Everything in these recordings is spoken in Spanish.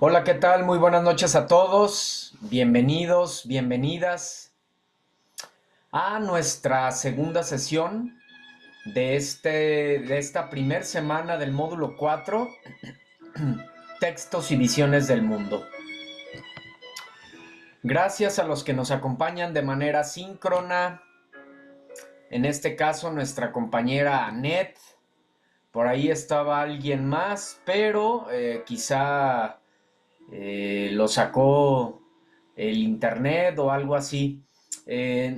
Hola, ¿qué tal? Muy buenas noches a todos. Bienvenidos, bienvenidas a nuestra segunda sesión de esta primer semana del módulo 4, Textos y Visiones del Mundo. Gracias a los que nos acompañan de manera síncrona. En este caso, nuestra compañera Anet. Por ahí estaba alguien más, pero quizá lo sacó el internet o algo así. Eh,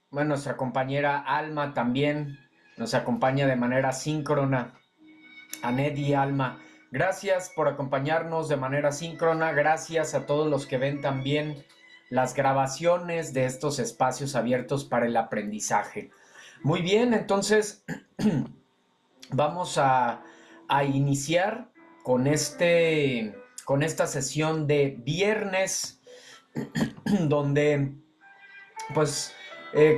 bueno, nuestra compañera Alma también nos acompaña de manera síncrona. Anet y Alma, gracias por acompañarnos de manera síncrona. Gracias a todos los que ven también las grabaciones de estos espacios abiertos para el aprendizaje. Muy bien, entonces vamos a iniciar con con esta sesión de viernes, donde, pues,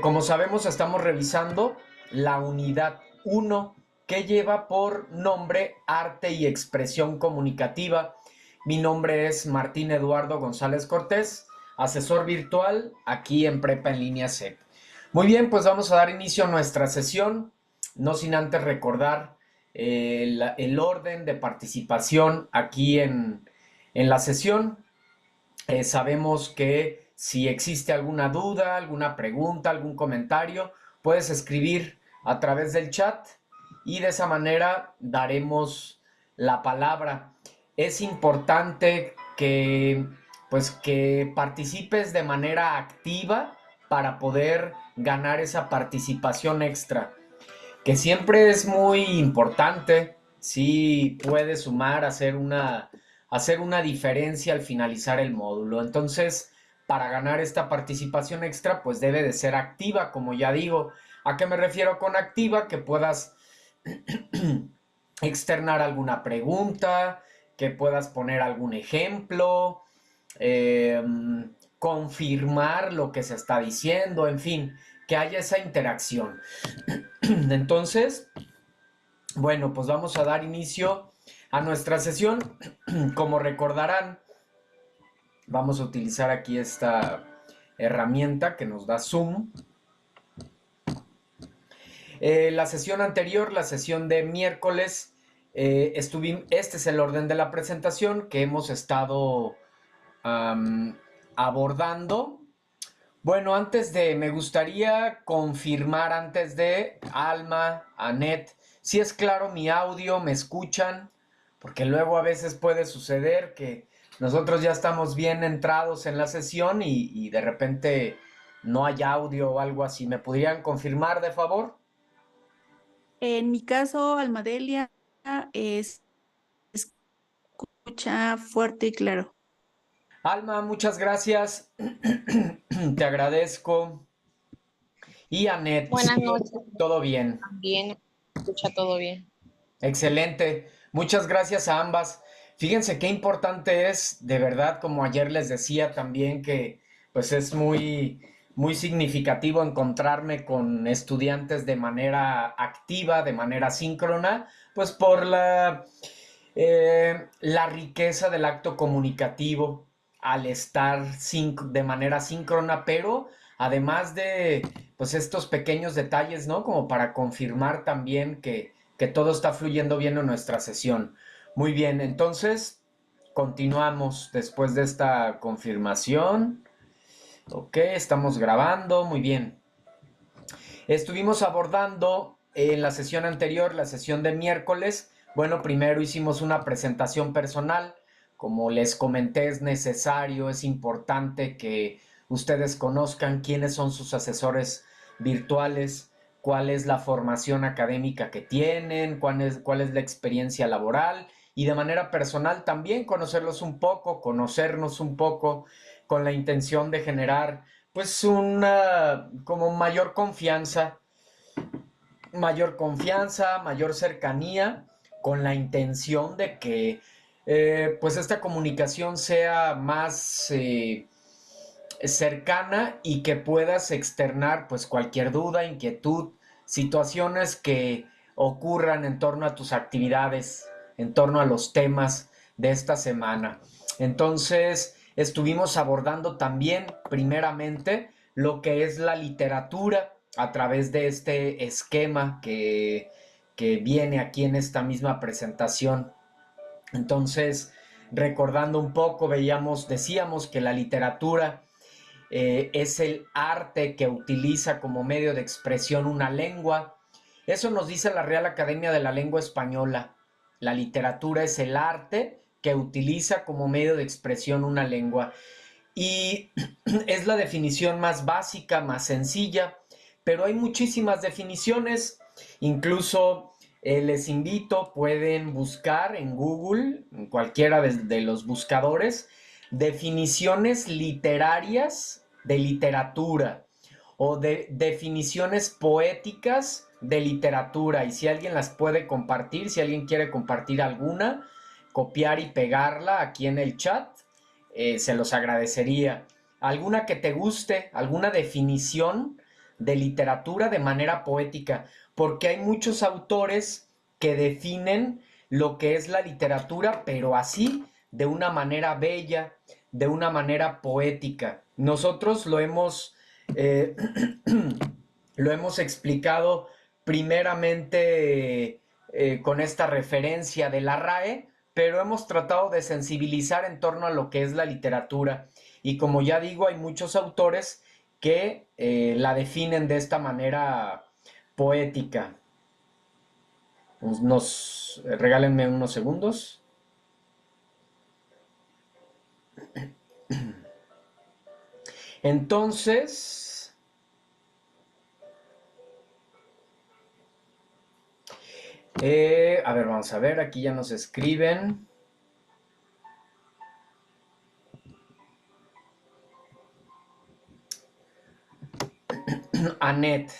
como sabemos, estamos revisando la unidad 1 que lleva por nombre Arte y Expresión Comunicativa. Mi nombre es Martín Eduardo González Cortés, asesor virtual aquí en Prepa en Línea C. Muy bien, pues vamos a dar inicio a nuestra sesión, no sin antes recordar el orden de participación aquí en la sesión. Sabemos que si existe alguna duda, alguna pregunta, algún comentario, puedes escribir a través del chat y de esa manera daremos la palabra. Es importante que participes de manera activa para poder ganar esa participación extra, que siempre es muy importante. Si puede sumar, hacer una diferencia al finalizar el módulo. Entonces, para ganar esta participación extra, pues debe de ser activa, como ya digo. ¿A qué me refiero con activa? Que puedas externar alguna pregunta, que puedas poner algún ejemplo, eh, confirmar lo que se está diciendo, en fin, que haya esa interacción. Entonces, bueno, pues vamos a dar inicio a nuestra sesión. Como recordarán, vamos a utilizar aquí esta herramienta que nos da Zoom. La sesión anterior, la sesión de miércoles, este es el orden de la presentación que hemos estado abordando. Bueno, me gustaría confirmar antes de Alma, Anet, si es claro mi audio, me escuchan, porque luego a veces puede suceder que nosotros ya estamos bien entrados en la sesión y de repente no hay audio o algo así. ¿Me podrían confirmar, de favor? En mi caso, Almadelia escucha fuerte y claro. Alma, muchas gracias. Te agradezco. Y Anet, Buenas noches, todo bien. también escucha todo bien. Excelente. Muchas gracias a ambas. Fíjense qué importante es, de verdad, como ayer les decía también, que pues es muy significativo encontrarme con estudiantes de manera activa, de manera síncrona, pues por la riqueza del acto comunicativo al estar de manera síncrona, pero además de pues estos pequeños detalles, ¿no? Como para confirmar también que todo está fluyendo bien en nuestra sesión. Muy bien, entonces continuamos después de esta confirmación. Ok, estamos grabando, muy bien. Estuvimos abordando en la sesión anterior, la sesión de miércoles. Bueno, primero hicimos una presentación personal. Como les comenté, es necesario, es importante que ustedes conozcan quiénes son sus asesores virtuales, cuál es la formación académica que tienen, cuál es la experiencia laboral y de manera personal también conocerlos un poco, conocernos un poco con la intención de generar pues una como mayor confianza, mayor cercanía, con la intención de que pues esta comunicación sea más cercana y que puedas externar pues cualquier duda, inquietud, situaciones que ocurran en torno a tus actividades, en torno a los temas de esta semana. Entonces, estuvimos abordando también, primeramente, lo que es la literatura a través de este esquema que viene aquí en esta misma presentación. Entonces, recordando un poco, decíamos que la literatura es el arte que utiliza como medio de expresión una lengua. Eso nos dice la Real Academia de la Lengua Española. La literatura es el arte que utiliza como medio de expresión una lengua. Y es la definición más básica, más sencilla, pero hay muchísimas definiciones. Incluso les invito, pueden buscar en Google, en cualquiera de los buscadores, definiciones literarias de literatura o de definiciones poéticas de literatura. Y si alguien las puede compartir, si alguien quiere compartir alguna, copiar y pegarla aquí en el chat, se los agradecería. ¿Alguna que te guste? ¿Alguna definición de literatura de manera poética? Porque hay muchos autores que definen lo que es la literatura, pero así, de una manera bella, de una manera poética. Nosotros lo hemos explicado primeramente con esta referencia de la RAE, pero hemos tratado de sensibilizar en torno a lo que es la literatura. Y como ya digo, hay muchos autores que la definen de esta manera poética. Regálenme unos segundos. Entonces, a ver, vamos a ver, aquí ya nos escriben. Anet.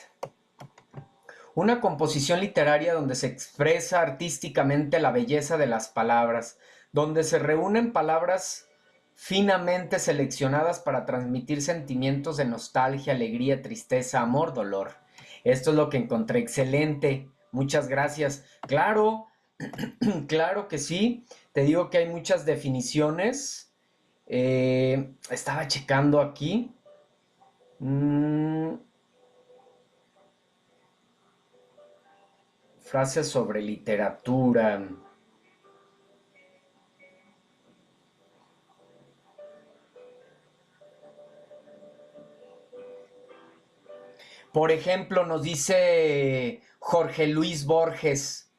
Una composición literaria donde se expresa artísticamente la belleza de las palabras, donde se reúnen palabras finamente seleccionadas para transmitir sentimientos de nostalgia, alegría, tristeza, amor, dolor. Esto es lo que encontré. Excelente. Muchas gracias. Claro, claro que sí. Te digo que hay muchas definiciones. Estaba checando aquí. Frases sobre literatura. Por ejemplo, nos dice Jorge Luis Borges,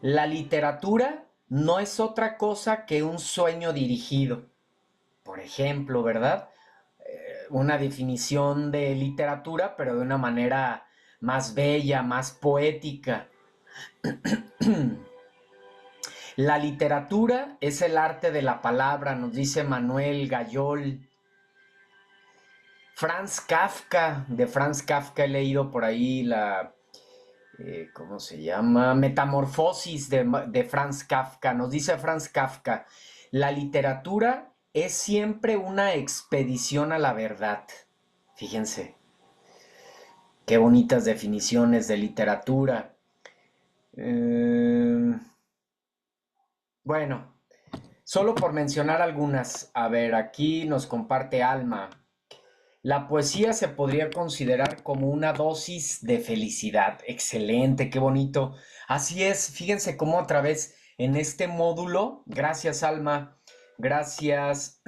la literatura no es otra cosa que un sueño dirigido. Por ejemplo, ¿verdad? Una definición de literatura, pero de una manera más bella, más poética. La literatura es el arte de la palabra, nos dice Manuel Gayol. Franz Kafka, de Franz Kafka he leído por ahí ¿cómo se llama? Metamorfosis de Franz Kafka. Nos dice Franz Kafka, la literatura es siempre una expedición a la verdad. Fíjense, qué bonitas definiciones de literatura. Bueno, solo por mencionar algunas. A ver, aquí nos comparte Alma. La poesía se podría considerar como una dosis de felicidad. Excelente, qué bonito. Así es, fíjense cómo a través en este módulo, gracias Alma, gracias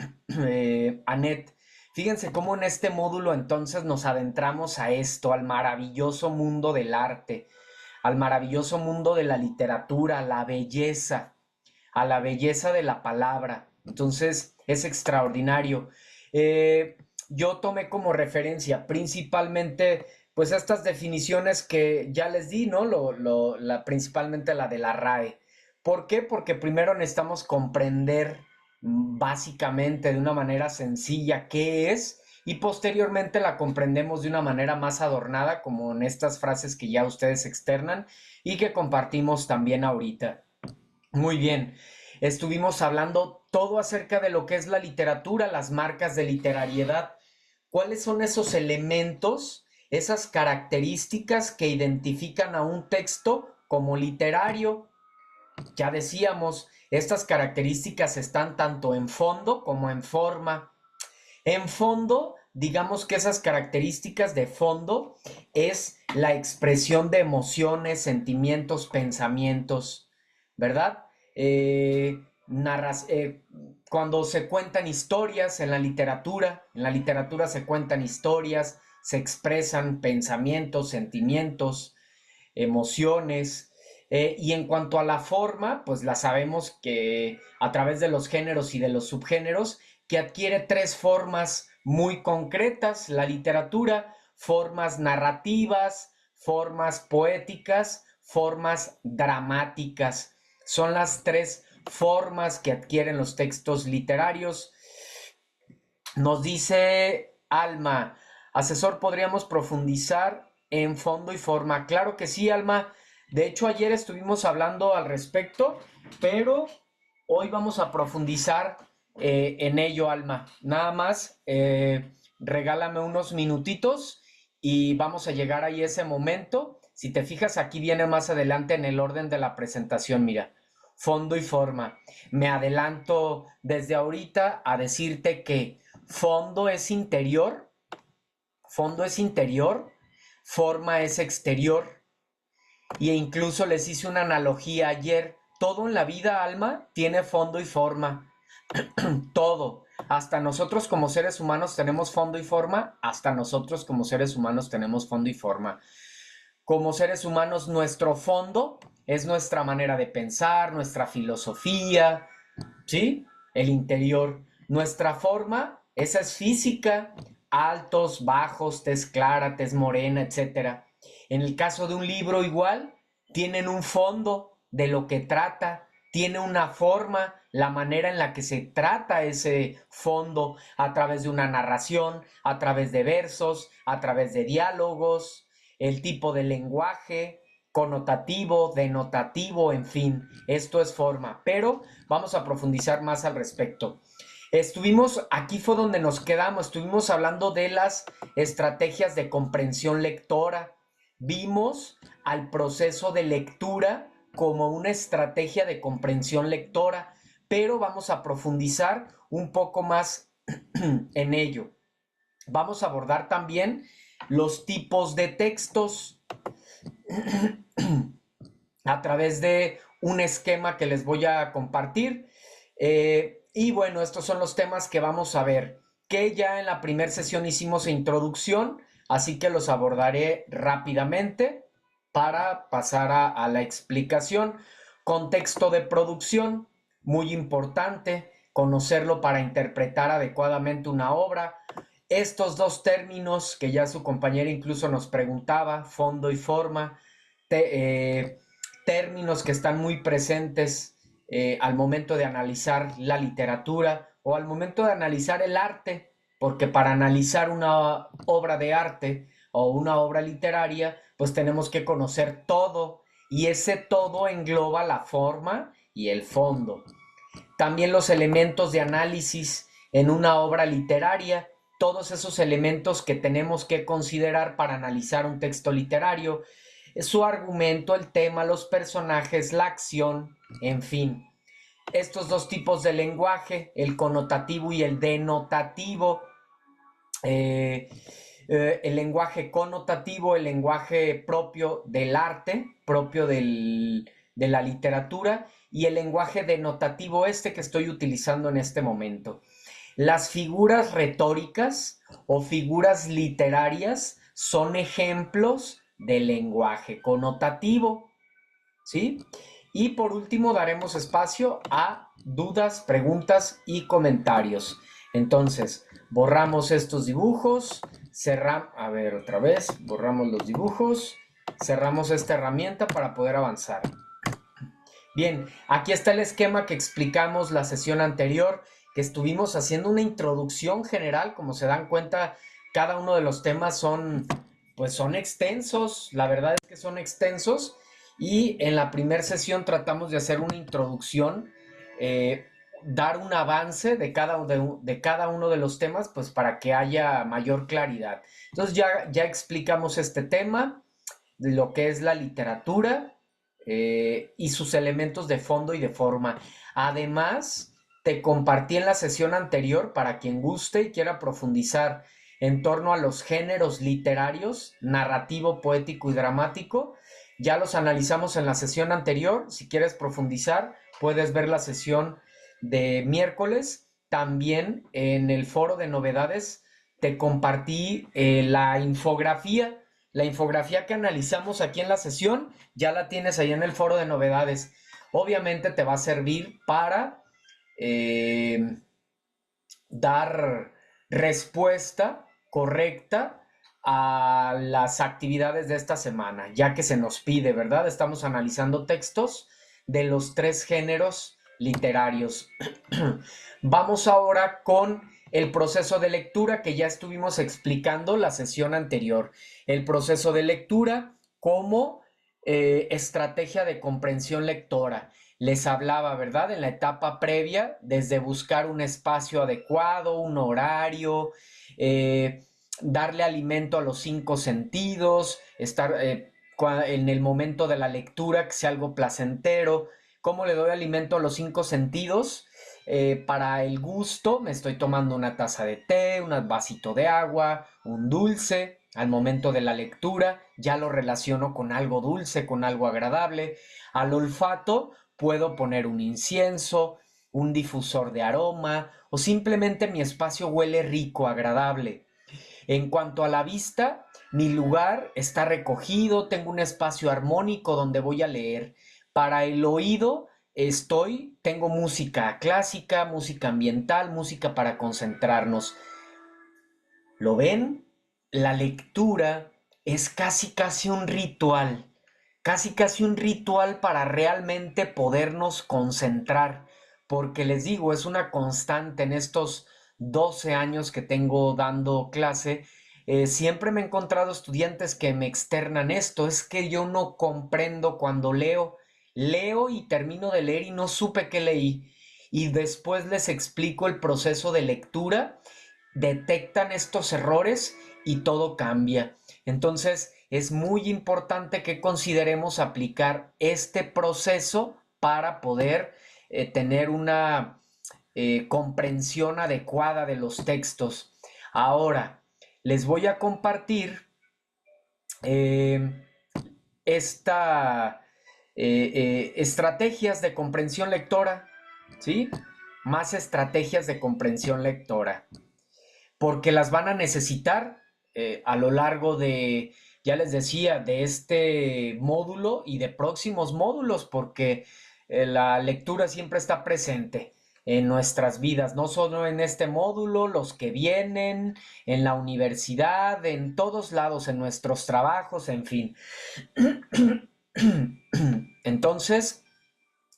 Anet, fíjense cómo en este módulo entonces nos adentramos a esto, al maravilloso mundo del arte, al maravilloso mundo de la literatura, a la belleza de la palabra. Entonces es extraordinario. Yo tomé como referencia principalmente pues estas definiciones que ya les di, ¿no? Principalmente la de la RAE. ¿Por qué? Porque primero necesitamos comprender básicamente de una manera sencilla qué es y posteriormente la comprendemos de una manera más adornada como en estas frases que ya ustedes externan y que compartimos también ahorita. Muy bien, estuvimos hablando todo acerca de lo que es la literatura, las marcas de literariedad. ¿Cuáles son esos elementos, esas características que identifican a un texto como literario? Ya decíamos, estas características están tanto en fondo como en forma. En fondo, digamos que esas características de fondo es la expresión de emociones, sentimientos, pensamientos, ¿verdad? Narras, cuando se cuentan historias en la literatura se cuentan historias, se expresan pensamientos, sentimientos, emociones. Y en cuanto a la forma, pues la sabemos que a través de los géneros y de los subgéneros, que adquiere tres formas muy concretas, la literatura: formas narrativas, formas poéticas, formas dramáticas. Son las tres formas que adquieren los textos literarios. Nos dice Alma: asesor, ¿podríamos profundizar en fondo y forma? Claro que sí, Alma. De hecho, ayer estuvimos hablando al respecto, pero hoy vamos a profundizar en ello, Alma. Nada más, regálame unos minutitos y vamos a llegar ahí a ese momento. Si te fijas, aquí viene más adelante en el orden de la presentación, mira, fondo y forma. Me adelanto desde ahorita a decirte que fondo es interior, forma es exterior, y incluso les hice una analogía ayer. Todo en la vida, Alma, tiene fondo y forma. Todo. Hasta nosotros como seres humanos tenemos fondo y forma. Hasta nosotros como seres humanos tenemos fondo y forma. Como seres humanos, nuestro fondo es nuestra manera de pensar, nuestra filosofía, ¿sí? El interior. Nuestra forma, esa es física: altos, bajos, tez clara, tez morena, etcétera. En el caso de un libro, igual, tienen un fondo de lo que trata, tiene una forma, la manera en la que se trata ese fondo, a través de una narración, a través de versos, a través de diálogos, el tipo de lenguaje, connotativo, denotativo, en fin, esto es forma, pero vamos a profundizar más al respecto. Aquí fue donde nos quedamos, estuvimos hablando de las estrategias de comprensión lectora. Vimos al proceso de lectura como una estrategia de comprensión lectora, pero vamos a profundizar un poco más en ello. Vamos a abordar también los tipos de textos a través de un esquema que les voy a compartir. Y bueno, estos son los temas que vamos a ver, que ya en la primera sesión hicimos introducción, así que los abordaré rápidamente para pasar a la explicación. Contexto de producción, muy importante, conocerlo para interpretar adecuadamente una obra. Estos dos términos que ya su compañera incluso nos preguntaba, fondo y forma, términos que están muy presentes al momento de analizar la literatura o al momento de analizar el arte, porque para analizar una obra de arte o una obra literaria, pues tenemos que conocer todo, y ese todo engloba la forma y el fondo. También los elementos de análisis en una obra literaria, todos esos elementos que tenemos que considerar para analizar un texto literario: su argumento, el tema, los personajes, la acción, en fin. Estos dos tipos de lenguaje, el connotativo y el denotativo. El lenguaje connotativo, el lenguaje propio del arte, propio de la literatura, y el lenguaje denotativo que estoy utilizando en este momento. Las figuras retóricas o figuras literarias son ejemplos del lenguaje connotativo, ¿sí? Y por último daremos espacio a dudas, preguntas y comentarios. Entonces, borramos estos dibujos, a ver, otra vez, borramos los dibujos, cerramos esta herramienta para poder avanzar. Bien, aquí está el esquema que explicamos la sesión anterior, que estuvimos haciendo una introducción general. Como se dan cuenta, cada uno de los temas son extensos, la verdad es que son extensos, y en la primera sesión tratamos de hacer una introducción, dar un avance de cada uno de los temas, pues para que haya mayor claridad. Entonces ya explicamos este tema de lo que es la literatura, y sus elementos de fondo y de forma. Además, te compartí en la sesión anterior, para quien guste y quiera profundizar en torno a los géneros literarios, narrativo, poético y dramático. Ya los analizamos en la sesión anterior. Si quieres profundizar, puedes ver la sesión de miércoles. También en el foro de novedades te compartí la infografía que analizamos aquí en la sesión. Ya la tienes ahí en el foro de novedades. Obviamente te va a servir para dar respuesta correcta a las actividades de esta semana, ya que se nos pide, ¿verdad? Estamos analizando textos de los 3 géneros literarios. Vamos ahora con el proceso de lectura que ya estuvimos explicando la sesión anterior. El proceso de lectura como estrategia de comprensión lectora. Les hablaba, ¿verdad? En la etapa previa, desde buscar un espacio adecuado, un horario, darle alimento a los 5 sentidos, estar en el momento de la lectura, que sea algo placentero. ¿Cómo le doy alimento a los 5 sentidos? Para el gusto, me estoy tomando una taza de té, un vasito de agua, un dulce. Al momento de la lectura, ya lo relaciono con algo dulce, con algo agradable. Al olfato, puedo poner un incienso, un difusor de aroma o simplemente mi espacio huele rico, agradable. En cuanto a la vista, mi lugar está recogido, tengo un espacio armónico donde voy a leer. Para el oído tengo música clásica, música ambiental, música para concentrarnos. ¿Lo ven? La lectura es casi un ritual para realmente podernos concentrar, porque les digo, es una constante en estos 12 años que tengo dando clase. Siempre me he encontrado estudiantes que me externan esto, es que yo no comprendo cuando leo y termino de leer y no supe qué leí, y después les explico el proceso de lectura, detectan estos errores y todo cambia. Entonces, es muy importante que consideremos aplicar este proceso para poder tener una comprensión adecuada de los textos. Ahora, les voy a compartir esta estrategias de comprensión lectora, ¿sí? Más estrategias de comprensión lectora, porque las van a necesitar a lo largo de, ya les decía, de este módulo y de próximos módulos, porque la lectura siempre está presente en nuestras vidas, no solo en este módulo, los que vienen, en la universidad, en todos lados, en nuestros trabajos, en fin. Entonces,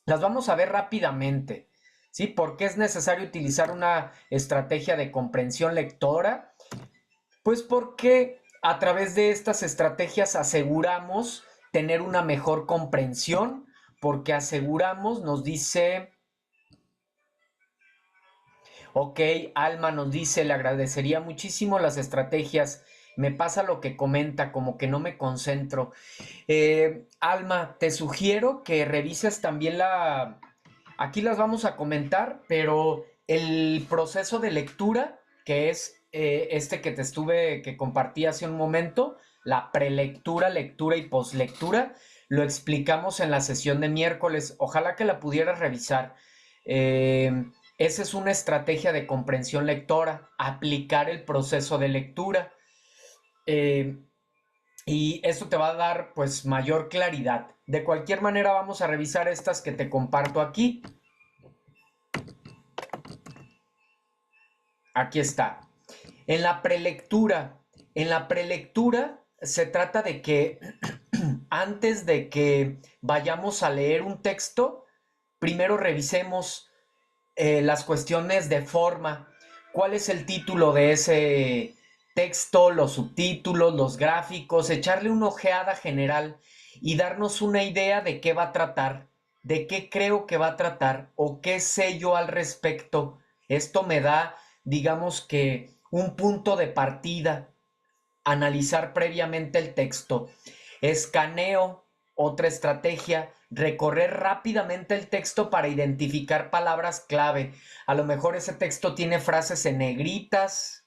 las vamos a ver rápidamente, ¿sí? ¿Por qué es necesario utilizar una estrategia de comprensión lectora? Pues porque a través de estas estrategias aseguramos tener una mejor comprensión, porque aseguramos, nos dice, ok, Alma nos dice, le agradecería muchísimo las estrategias. Me pasa lo que comenta, como que no me concentro. Alma, te sugiero que revises también aquí las vamos a comentar, pero el proceso de lectura, que es que compartí hace un momento, la prelectura, lectura y poslectura, lo explicamos en la sesión de miércoles. Ojalá que la pudieras revisar. Esa es una estrategia de comprensión lectora, aplicar el proceso de lectura. Y esto te va a dar pues mayor claridad. De cualquier manera vamos a revisar estas que te comparto aquí. Aquí está. En la prelectura se trata de que antes de que vayamos a leer un texto, primero revisemos las cuestiones de forma. ¿Cuál es el título de ese texto, los subtítulos, los gráficos? Echarle una ojeada general y darnos una idea de qué va a tratar, de qué creo que va a tratar o qué sé yo al respecto. Esto me da, digamos que, un punto de partida. Analizar previamente el texto. Escaneo, otra estrategia. recorrer rápidamente el texto para identificar palabras clave. A lo mejor ese texto tiene frases en negritas,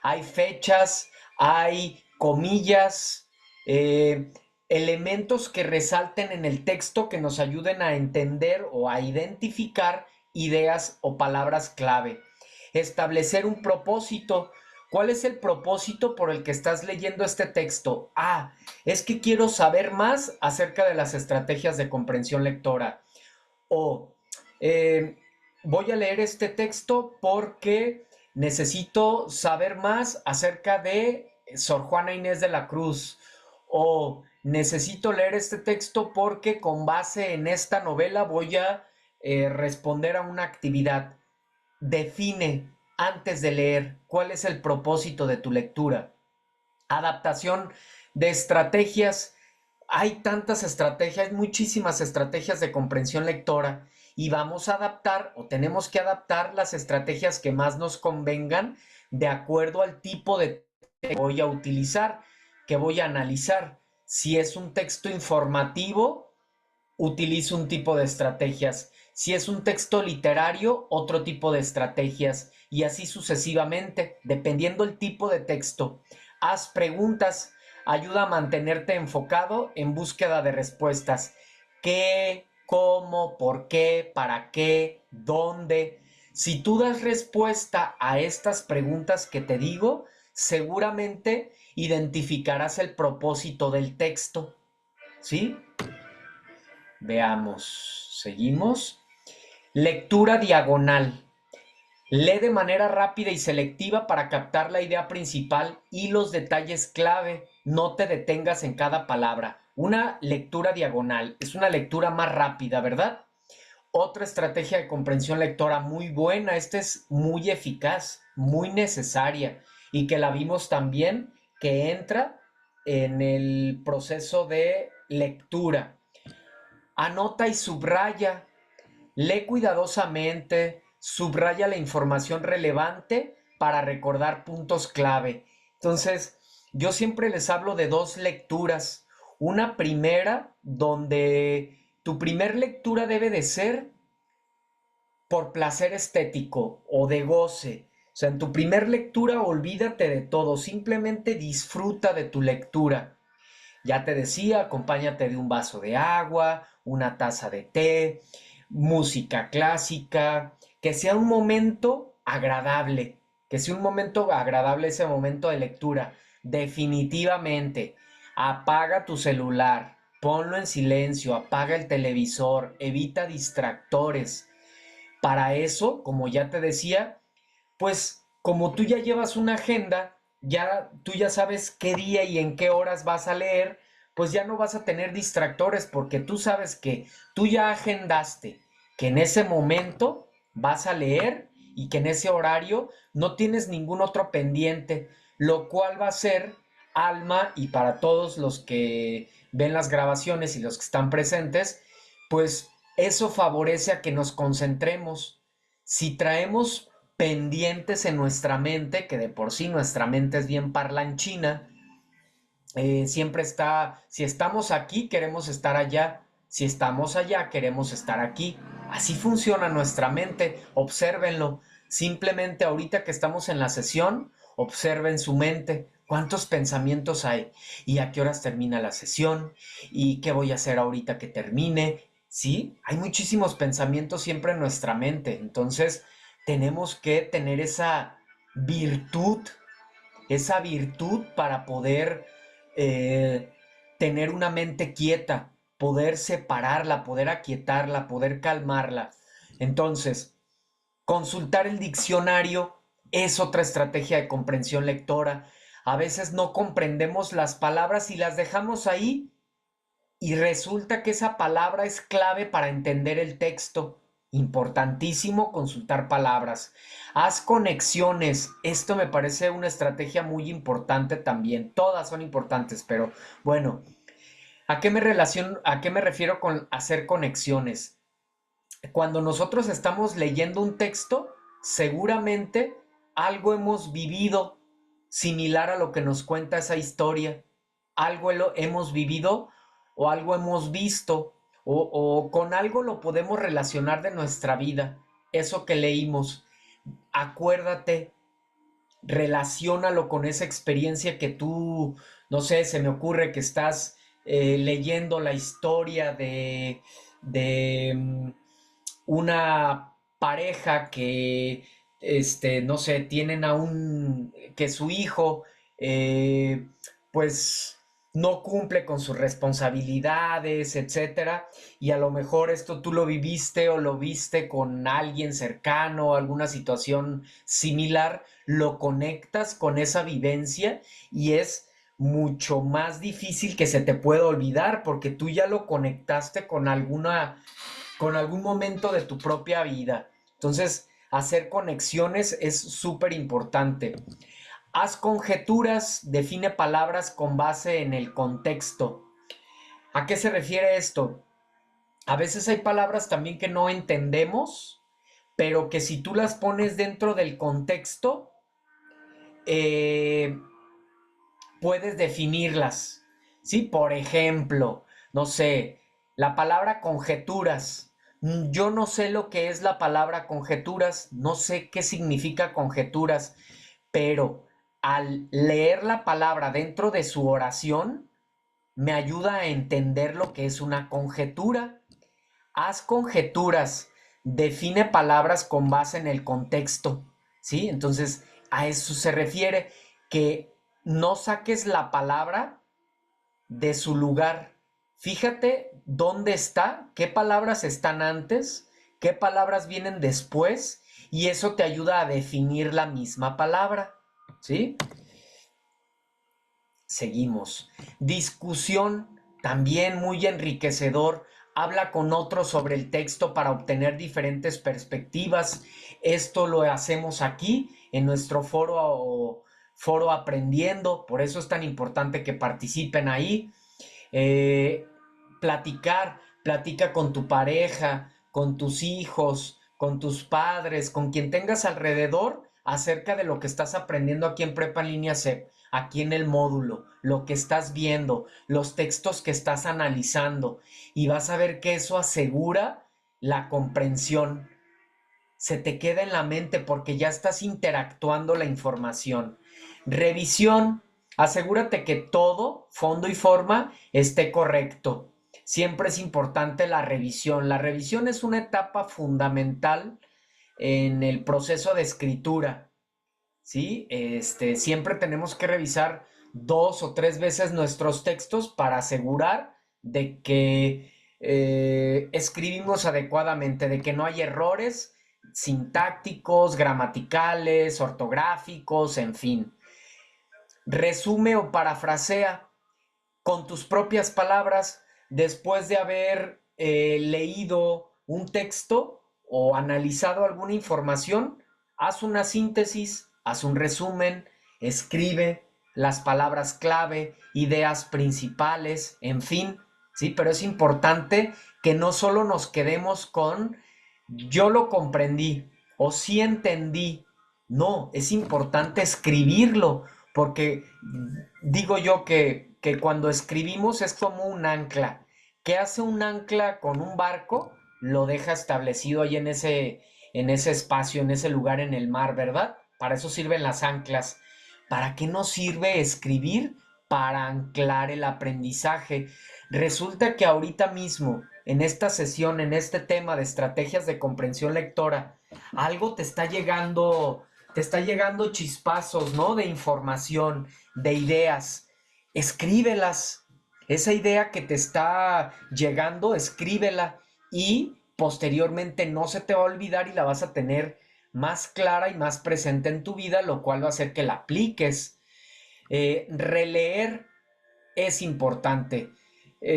hay fechas, hay comillas, elementos que resalten en el texto que nos ayuden a entender o a identificar ideas o palabras clave. Establecer un propósito. ¿Cuál es el propósito por el que estás leyendo este texto? Es que quiero saber más acerca de las estrategias de comprensión lectora. O voy a leer este texto porque necesito saber más acerca de Sor Juana Inés de la Cruz. O necesito leer este texto porque con base en esta novela voy a responder a una actividad. Define antes de leer cuál es el propósito de tu lectura. Adaptación de estrategias. Hay tantas estrategias, hay muchísimas estrategias de comprensión lectora y vamos a adaptar o tenemos que adaptar las estrategias que más nos convengan de acuerdo al tipo de texto que voy a utilizar, que voy a analizar. Si es un texto informativo, utilizo un tipo de estrategias. Si es un texto literario, otro tipo de estrategias. Y así sucesivamente, dependiendo el tipo de texto. Haz preguntas, ayuda a mantenerte enfocado en búsqueda de respuestas. ¿Qué? ¿Cómo? ¿Por qué? ¿Para qué? ¿Dónde? Si tú das respuesta a estas preguntas que te digo, seguramente identificarás el propósito del texto. ¿Sí? Veamos, seguimos. Lectura diagonal. Lee de manera rápida y selectiva para captar la idea principal y los detalles clave. No te detengas en cada palabra. Una lectura diagonal es una lectura más rápida, ¿verdad? Otra estrategia de comprensión lectora muy buena. Esta es muy eficaz, muy necesaria y que la vimos también que entra en el proceso de lectura. Anota y subraya. Lee cuidadosamente, subraya la información relevante para recordar puntos clave. Entonces, yo siempre les hablo de dos lecturas. Una primera, donde tu primer lectura debe de ser por placer estético o de goce. O sea, en tu primer lectura olvídate de todo, simplemente disfruta de tu lectura. Ya te decía, acompáñate de un vaso de agua, una taza de té, música clásica, que sea un momento agradable, que sea un momento agradable ese momento de lectura. Definitivamente, apaga tu celular, ponlo en silencio, apaga el televisor, evita distractores. Para eso, como ya te decía, pues como tú ya llevas una agenda, tú ya sabes qué día y en qué horas vas a leer, pues ya no vas a tener distractores porque tú sabes que tú ya agendaste que en ese momento vas a leer y que en ese horario no tienes ningún otro pendiente, lo cual va a ser, Alma, y para todos los que ven las grabaciones y los que están presentes, pues eso favorece a que nos concentremos. Si traemos pendientes en nuestra mente, que de por sí nuestra mente es bien parlanchina, siempre está, si estamos aquí, queremos estar allá, si estamos allá, queremos estar aquí. Así funciona nuestra mente, obsérvenlo. Simplemente ahorita que estamos en la sesión, observen su mente. ¿Cuántos pensamientos hay? ¿Y a qué horas termina la sesión? ¿Y qué voy a hacer ahorita que termine? Sí, hay muchísimos pensamientos siempre en nuestra mente. Entonces, tenemos que tener esa virtud para poder tener una mente quieta, poder separarla, poder aquietarla, poder calmarla. Entonces, consultar el diccionario es otra estrategia de comprensión lectora. A veces no comprendemos las palabras y las dejamos ahí y resulta que esa palabra es clave para entender el texto. Importantísimo consultar palabras. Haz conexiones. Esto me parece una estrategia muy importante también. Todas son importantes, pero bueno, ¿a qué me refiero con hacer conexiones? Cuando nosotros estamos leyendo un texto, seguramente algo hemos vivido similar a lo que nos cuenta esa historia. Algo hemos vivido o algo hemos visto o con algo lo podemos relacionar de nuestra vida, eso que leímos. Acuérdate, relaciónalo con esa experiencia que tú, no sé, se me ocurre que estás leyendo la historia de una pareja que, no sé, tienen a que su hijo, eh, pues, no cumple con sus responsabilidades, etcétera, y a lo mejor esto tú lo viviste o lo viste con alguien cercano, alguna situación similar, lo conectas con esa vivencia y es mucho más difícil que se te pueda olvidar porque tú ya lo conectaste con algún momento de tu propia vida. Entonces, hacer conexiones es súper importante. Haz conjeturas, define palabras con base en el contexto. ¿A qué se refiere esto? A veces hay palabras también que no entendemos, pero que si tú las pones dentro del contexto, eh, puedes definirlas. ¿Sí? Por ejemplo, no sé, la palabra conjeturas. Yo no sé lo que es la palabra conjeturas, no sé qué significa conjeturas, pero al leer la palabra dentro de su oración, me ayuda a entender lo que es una conjetura. Haz conjeturas, define palabras con base en el contexto, ¿sí? Entonces, a eso se refiere, que no saques la palabra de su lugar. Fíjate dónde está, qué palabras están antes, qué palabras vienen después, y eso te ayuda a definir la misma palabra, ¿sí? Seguimos. Discusión, también muy enriquecedor. Habla con otros sobre el texto para obtener diferentes perspectivas. Esto lo hacemos aquí en nuestro foro aprendiendo. Por eso es tan importante que participen ahí. Eh, platica con tu pareja, con tus hijos, con tus padres, con quien tengas alrededor acerca de lo que estás aprendiendo aquí en Prepa en Línea CEP, aquí en el módulo, lo que estás viendo, los textos que estás analizando, y vas a ver que eso asegura la comprensión. Se te queda en la mente porque ya estás interactuando la información. Revisión. Asegúrate que todo, fondo y forma, esté correcto. Siempre es importante la revisión. La revisión es una etapa fundamental en el proceso de escritura. ¿Sí? Siempre tenemos que revisar 2 o 3 veces nuestros textos para asegurar de que escribimos adecuadamente, de que no hay errores sintácticos, gramaticales, ortográficos, en fin. Resume o parafrasea con tus propias palabras después de haber leído un texto o analizado alguna información. Haz una síntesis, haz un resumen, escribe las palabras clave, ideas principales, en fin, ¿sí? Pero es importante que no solo nos quedemos con yo lo comprendí o sí entendí. No, es importante escribirlo, porque digo yo que cuando escribimos es como un ancla. ¿Qué hace un ancla con un barco? Lo deja establecido ahí en ese espacio, en ese lugar en el mar, ¿verdad? Para eso sirven las anclas. ¿Para qué nos sirve escribir? Para anclar el aprendizaje. Resulta que ahorita mismo, en esta sesión, en este tema de estrategias de comprensión lectora, algo te está llegando chispazos, ¿no? De información, de ideas. Escríbelas. Esa idea que te está llegando, escríbela y posteriormente no se te va a olvidar y la vas a tener más clara y más presente en tu vida, lo cual va a hacer que la apliques. Releer es importante.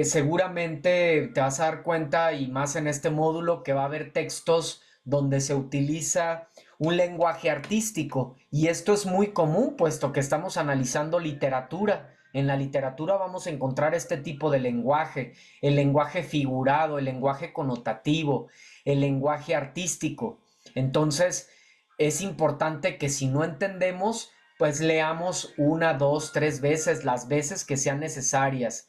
Seguramente te vas a dar cuenta, y más en este módulo, que va a haber textos donde se utiliza un lenguaje artístico, y esto es muy común puesto que estamos analizando literatura. En la literatura vamos a encontrar este tipo de lenguaje, el lenguaje figurado, el lenguaje connotativo, el lenguaje artístico. Entonces, es importante que si no entendemos, pues leamos 1, 2, 3 veces, las veces que sean necesarias.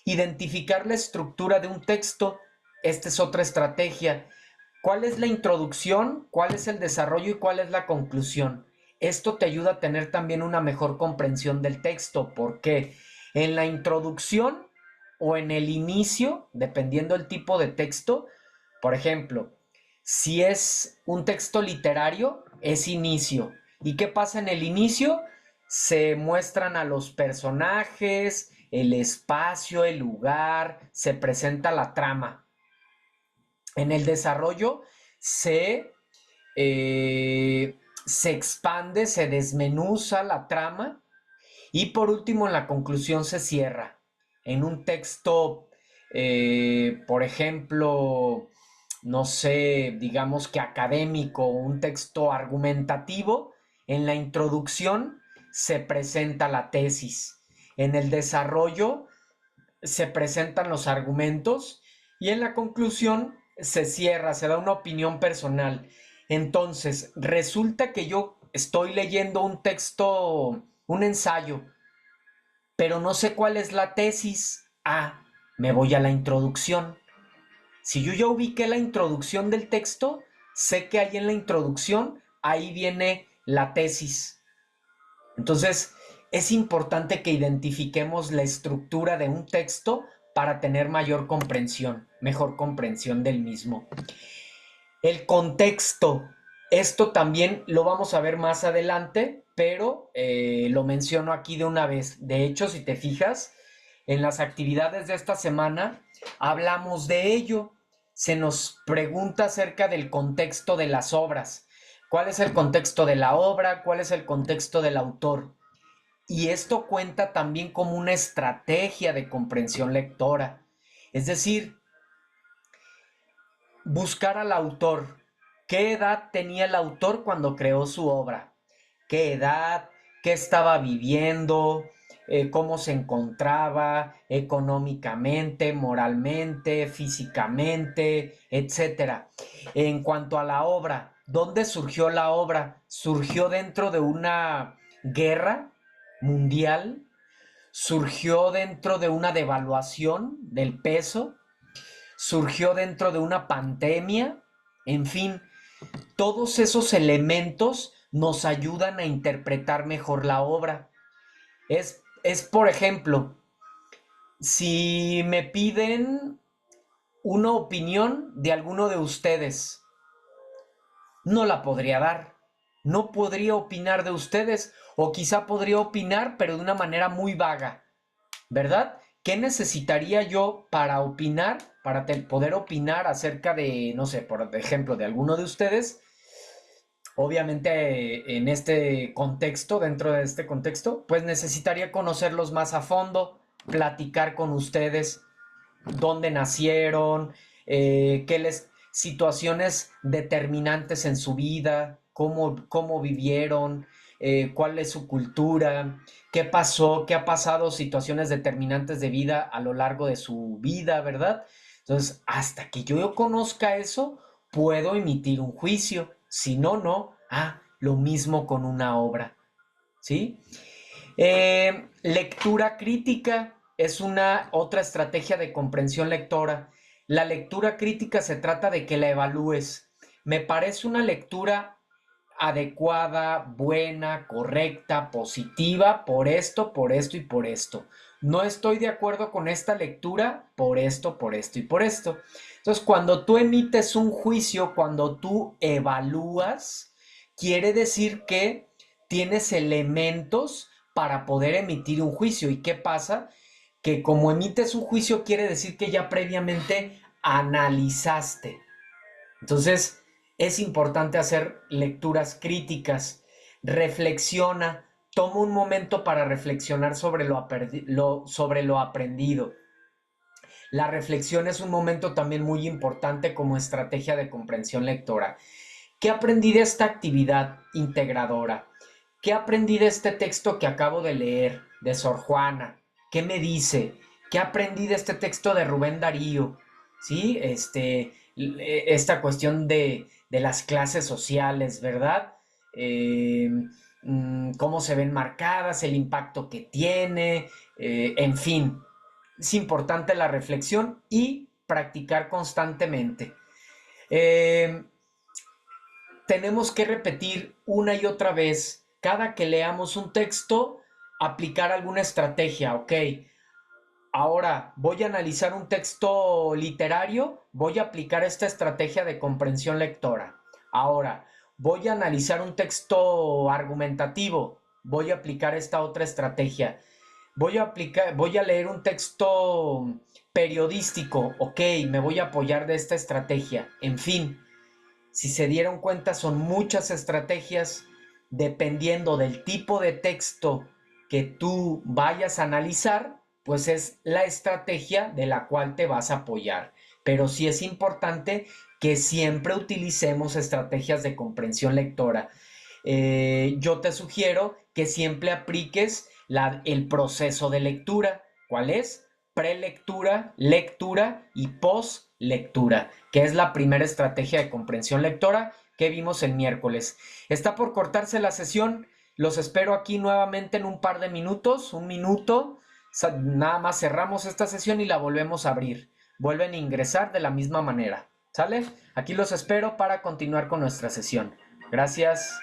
Identificar la estructura de un texto. esta es otra estrategia. ¿Cuál es la introducción? ¿Cuál es el desarrollo? ¿Y cuál es la conclusión? Esto te ayuda a tener también una mejor comprensión del texto, porque en la introducción o en el inicio, dependiendo del tipo de texto, por ejemplo, si es un texto literario, es inicio. ¿Y qué pasa en el inicio? Se muestran a los personajes, el espacio, el lugar, se presenta la trama. En el desarrollo se, se expande, se desmenuza la trama y por último en la conclusión se cierra. En un texto, por ejemplo, no sé, digamos que académico, un texto argumentativo, en la introducción se presenta la tesis. En el desarrollo se presentan los argumentos y en la conclusión se cierra, se da una opinión personal. Entonces, resulta que yo estoy leyendo un texto, un ensayo, pero no sé cuál es la tesis. Ah, me voy a la introducción. Si yo ya ubiqué la introducción del texto, sé que ahí en la introducción, ahí viene la tesis. Entonces, es importante que identifiquemos la estructura de un texto para tener mayor comprensión, mejor comprensión del mismo. El contexto, esto también lo vamos a ver más adelante, pero lo menciono aquí de una vez. De hecho, si te fijas, en las actividades de esta semana hablamos de ello. Se nos pregunta acerca del contexto de las obras. ¿Cuál es el contexto de la obra? ¿Cuál es el contexto del autor? Y esto cuenta también como una estrategia de comprensión lectora. Es decir, buscar al autor. ¿Qué edad tenía el autor cuando creó su obra? ¿Qué edad? ¿Qué estaba viviendo? ¿Cómo se encontraba económicamente, moralmente, físicamente, etcétera? En cuanto a la obra, ¿dónde surgió la obra? ¿Surgió dentro de una guerra mundial? ¿Surgió dentro de una devaluación del peso? ¿Surgió dentro de una pandemia? En fin, todos esos elementos nos ayudan a interpretar mejor la obra. Por ejemplo, si me piden una opinión de alguno de ustedes, no la podría dar. No podría opinar de ustedes, o quizá podría opinar, pero de una manera muy vaga, ¿verdad? ¿Qué necesitaría yo para opinar, para poder opinar acerca de, no sé, por ejemplo, de alguno de ustedes? Obviamente en este contexto, dentro de este contexto, pues necesitaría conocerlos más a fondo, platicar con ustedes, dónde nacieron, situaciones determinantes en su vida, cómo vivieron, cuál es su cultura, qué pasó, qué ha pasado, situaciones determinantes de vida a lo largo de su vida, ¿verdad? Entonces, hasta que yo conozca eso, puedo emitir un juicio. Si no, no. Ah, lo mismo con una obra, ¿sí? Lectura crítica es una otra estrategia de comprensión lectora. La lectura crítica se trata de que la evalúes. Me parece una lectura adecuada, buena, correcta, positiva, por esto y por esto. No estoy de acuerdo con esta lectura por esto y por esto. Entonces, cuando tú emites un juicio, cuando tú evalúas, quiere decir que tienes elementos para poder emitir un juicio. ¿Y qué pasa? Que como emites un juicio quiere decir que ya previamente analizaste. Entonces, es importante hacer lecturas críticas. Reflexiona, toma un momento para reflexionar sobre sobre lo aprendido. La reflexión es un momento también muy importante como estrategia de comprensión lectora. ¿Qué aprendí de esta actividad integradora? ¿Qué aprendí de este texto que acabo de leer, de Sor Juana? ¿Qué me dice? ¿Qué aprendí de este texto de Rubén Darío? ¿Sí? Esta cuestión de las clases sociales, ¿verdad? Eh, cómo se ven marcadas, el impacto que tiene, en fin. Es importante la reflexión y practicar constantemente. Tenemos que repetir una y otra vez, cada que leamos un texto, aplicar alguna estrategia, ¿ok? Ahora voy a analizar un texto literario, voy a aplicar esta estrategia de comprensión lectora. Ahora voy a analizar un texto argumentativo, voy a aplicar esta otra estrategia. Voy a leer un texto periodístico, ok, me voy a apoyar de esta estrategia. En fin, si se dieron cuenta, son muchas estrategias dependiendo del tipo de texto que tú vayas a analizar, pues es la estrategia de la cual te vas a apoyar. Pero sí es importante que siempre utilicemos estrategias de comprensión lectora. Yo te sugiero que siempre apliques el proceso de lectura. ¿Cuál es? Prelectura, lectura y postlectura, que es la primera estrategia de comprensión lectora que vimos el miércoles. Está por cortarse la sesión. Los espero aquí nuevamente en un par de minutos, un minuto. Nada más cerramos esta sesión y la volvemos a abrir. Vuelven a ingresar de la misma manera. ¿Sale? Aquí los espero para continuar con nuestra sesión. Gracias.